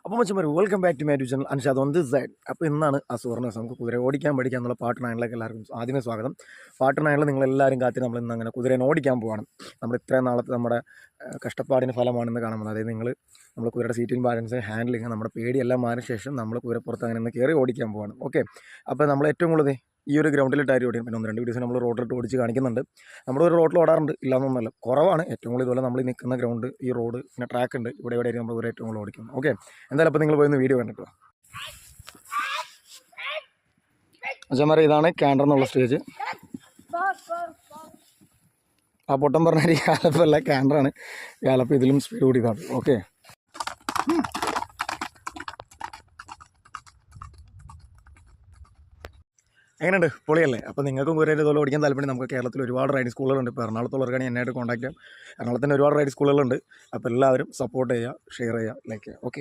അപ്പോൾ മച്ചന്മാർ welcome back to my YouTube channel Anshad on this side. അപ്പോൾ ഇന്നാണ് ആ സുവർണ്ണ ദിവസം. നമുക്ക് കുതിര ഓടിക്കാൻ പഠിക്കാൻ എന്നുള്ള പാർട്ട് 9ലേക്ക് എല്ലാവർക്കും ആദ്യമേ സ്വാഗതം. പാർട്ട് 9 നിങ്ങളെല്ലാവരും കാത്തി നമ്മൾ ഇന്ന് അങ്ങനെ കുതിരനെ ഓടിക്കാൻ പോവാണ്. നമ്മൾ ഇത്രയും നാളത്തെ നമ്മുടെ കഷ്ടപ്പാടിന് ഫലമാണെന്ന് കാണുന്നത്. അതായത് നമ്മൾ കുതിരയുടെ സീറ്റിംഗ് ബാലൻസ് ഹാൻഡ്ലിങ് നമ്മുടെ പേടിയെല്ലാം മാറിയ ശേഷം നമ്മൾ കുതിരപ്പുറത്ത് അങ്ങനെ ഒന്ന് കയറി ഓടിക്കാൻ പോവാണ്. ഓക്കെ, അപ്പോൾ നമ്മൾ ഏറ്റവും കൂടുതൽ ഈ ഒരു ഗ്രൗണ്ടിലിട്ടായി ഓടിക്കും. പിന്നെ 1-2 വീഡിയോസ് നമ്മൾ റോഡിലിട്ട് ഓടിച്ച് കാണിക്കുന്നുണ്ട്. നമ്മുടെ ഒരു റോഡിൽ ഓടാറുണ്ട്, ഇല്ലാന്നൊന്നുമല്ല, കുറവാണ്. ഏറ്റവും കൂടുതൽ ഇതുപോലെ നമ്മൾ നിൽക്കുന്ന ഗ്രൗണ്ട്, ഈ റോഡ്, പിന്നെ ട്രാക്ക് ഉണ്ട്, ഇവിടെ എവിടെയായിരിക്കും നമ്മൾ ഒരു ഏറ്റവും കൂടുതൽ ഓടിക്കുന്നത്. ഓക്കെ, എന്തായാലും അപ്പോൾ നിങ്ങൾ പോയി വീഡിയോ കണ്ടിട്ടോ. അച്ഛന്മാരെ, ഇതാണ് കാൻഡർ എന്നുള്ള സ്റ്റേജ്. ആ പൊട്ടം പറഞ്ഞാൽ ഈ ഗാലപ്പല്ല, കാൻഡറാണ്. ഗാലപ്പ് ഇതിലും സ്പീഡ് കൂടിയതാണ്. ഓക്കെ, എങ്ങനെയുണ്ട്? പൊളിയല്ലേ? അപ്പോൾ നിങ്ങൾക്കും കുതിരയുടെ ഇതുപോലെ ഓടിക്കാൻ താല്പര്യം. നമുക്ക് കേരളത്തിൽ ഒരുപാട് റൈഡിംഗ് സ്കൂളുകളുണ്ട്. ഇപ്പോൾ എറണാകുളത്തുള്ളവർക്കാണെങ്കിൽ എന്നായിട്ട് കോൺടാക്ട് ചെയ്യാം. എറണാകുളത്തിൻ്റെ ഒരുപാട് റൈഡിംഗ് സ്കൂളുകളുണ്ട്. അപ്പോൾ എല്ലാവരും സപ്പോർട്ട് ചെയ്യുക, ഷെയർ ചെയ്യുക, ലൈക്ക് ചെയ്യുക. ഓക്കെ.